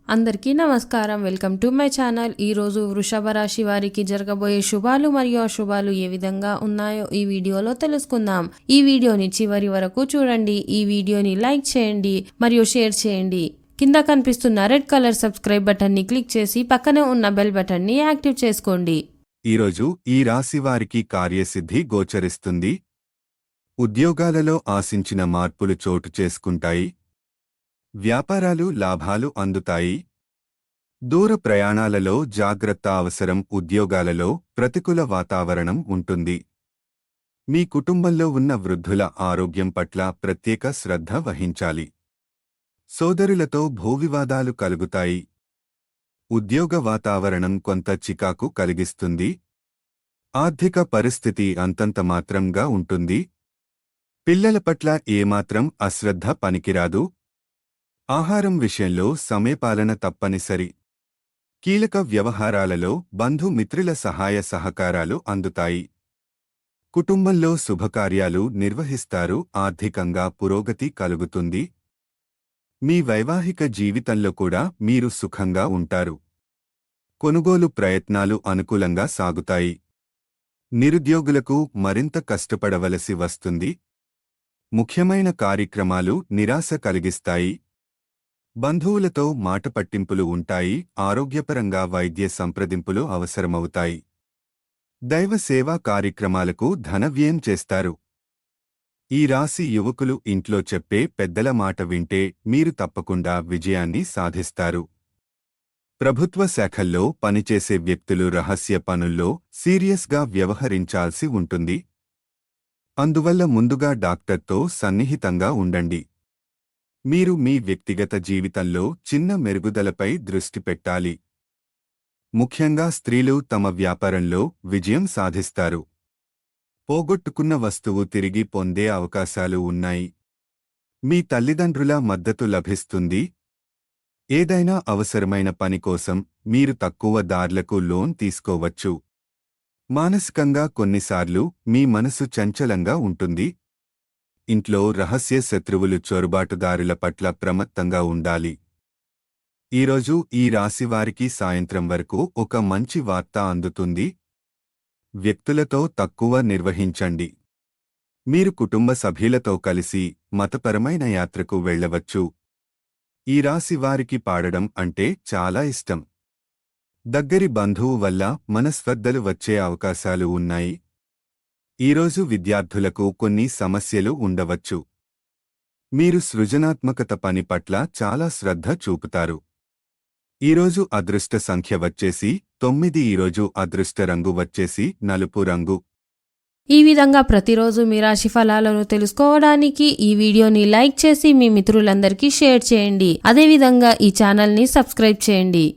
అందరికీ నమస్కారం. Welcome to my channel. ఈరోజు వృషభ రాశి వారికి జరగబోయే శుభాలు మరియు అశుభాలు ఏ విధంగా ఉన్నాయో ఈ వీడియోలో తెలుసుకుందాం. ఈ వీడియోని చివరి వరకు చూడండి. ఈ వీడియోని లైక్ చేయండి మరియు షేర్ చేయండి. కింద కనిపిస్తున్న రెడ్ కలర్ సబ్స్క్రైబ్ బటన్ని క్లిక్ చేసి పక్కనే ఉన్న బెల్ బటన్ని యాక్టివ్ చేసుకోండి. ఈరోజు ఈ రాశి వారికి కార్యసిద్ధి గోచరిస్తుంది. ఉద్యోగాలలో ఆశించిన మార్పులు చోటు చేసుకుంటాయి. వ్యాపారాలు లాభాలు అందుతాయి. దూర ప్రయాణాలలో జాగ్రత్త అవసరం. ఉద్యోగాలలో ప్రతికూల వాతావరణం ఉంటుంది. మీ కుటుంబంలో ఉన్న వృద్ధుల ఆరోగ్యం పట్ల ప్రత్యేక శ్రద్ధ వహించాలి. సోదరులతో భూవివాదాలు కలుగుతాయి. ఉద్యోగ వాతావరణం కొంత చికాకు కలిగిస్తుంది. ఆర్థిక పరిస్థితి అంతంత మాత్రంగా ఉంటుంది. పిల్లల పట్ల ఏమాత్రం అశ్రద్ధ పనికిరాదు. ఆహారం విషయంలో సమయపాలన తప్పనిసరి. కీలక వ్యవహారాలలో బంధుమిత్రుల సహాయ సహకారాలు అందుతాయి. కుటుంబంలో శుభకార్యాలు నిర్వహిస్తారు. ఆర్థికంగా పురోగతి కలుగుతుంది. మీ వైవాహిక జీవితంలో కూడా మీరు సుఖంగా ఉంటారు. కొనుగోలు ప్రయత్నాలు అనుకూలంగా సాగుతాయి. నిరుద్యోగులకు మరింత కష్టపడవలసి వస్తుంది. ముఖ్యమైన కార్యక్రమాలు నిరాశ కలిగిస్తాయి. బంధువులతో మాటపట్టింపులు ఉంటాయి. ఆరోగ్యపరంగా వైద్య సంప్రదింపులు అవసరమవుతాయి. దైవ సేవా కార్యక్రమాలకు ధన వ్యయం చేస్తారు. ఈ రాశి యువకులు ఇంట్లో చెప్పే పెద్దల మాట వింటే మీరు తప్పకుండా విజయాన్ని సాధిస్తారు. ప్రభుత్వ శాఖల్లో పనిచేసే వ్యక్తులు రహస్య పనుల్లో సీరియస్గా వ్యవహరించాల్సి ఉంటుంది. అందువల్ల ముందుగా డాక్టర్తో సన్నిహితంగా ఉండండి. మీరు మీ వ్యక్తిగత జీవితంలో చిన్న మెరుగుదలపై దృష్టి పెట్టాలి. ముఖ్యంగా స్త్రీలు తమ వ్యాపారంలో విజయం సాధిస్తారు. పోగొట్టుకున్న వస్తువు తిరిగి పొందే అవకాశాలు ఉన్నాయి. మీ తల్లిదండ్రుల మద్దతు లభిస్తుంది. ఏదైనా అవసరమైన పని కోసం మీరు తక్కువ దార్లకు లోన్ తీసుకోవచ్చు. మానసికంగా కొన్నిసార్లు మీ మనసు చంచలంగా ఉంటుంది. ఇంట్లో రహస్య శత్రువులు చొరబాటుదారుల పట్ల ప్రమత్తంగా ఉండాలి. ఈరోజు ఈ రాశివారికి సాయంత్రం వరకు ఒక మంచి వార్త అందుతుంది. వ్యక్తులతో తక్కువ నిర్వహించండి. మీరు కుటుంబ సభ్యులతో కలిసి మతపరమైన యాత్రకు వెళ్ళవచ్చు. ఈ రాశివారికి పాడడం అంటే చాలా ఇష్టం. దగ్గరి బంధువు వల్ల మనస్పర్ధలు వచ్చే అవకాశాలు ఉన్నాయి. ఈరోజు విద్యార్థులకు కొన్ని సమస్యలు ఉండవచ్చు. మీరు సృజనాత్మకత పని పట్ల చాలా శ్రద్ధ చూపుతారు. ఈరోజు అదృష్ట సంఖ్య వచ్చేసి 9. ఈరోజు అదృష్ట రంగు వచ్చేసి నలుపు రంగు. ఈ విధంగా ప్రతిరోజు మీ రాశి ఫలాలను తెలుసుకోవడానికి ఈ వీడియోని లైక్ చేసి మీ మిత్రులందరికీ షేర్ చేయండి. అదేవిధంగా ఈ ఛానల్ని సబ్స్క్రైబ్ చేయండి.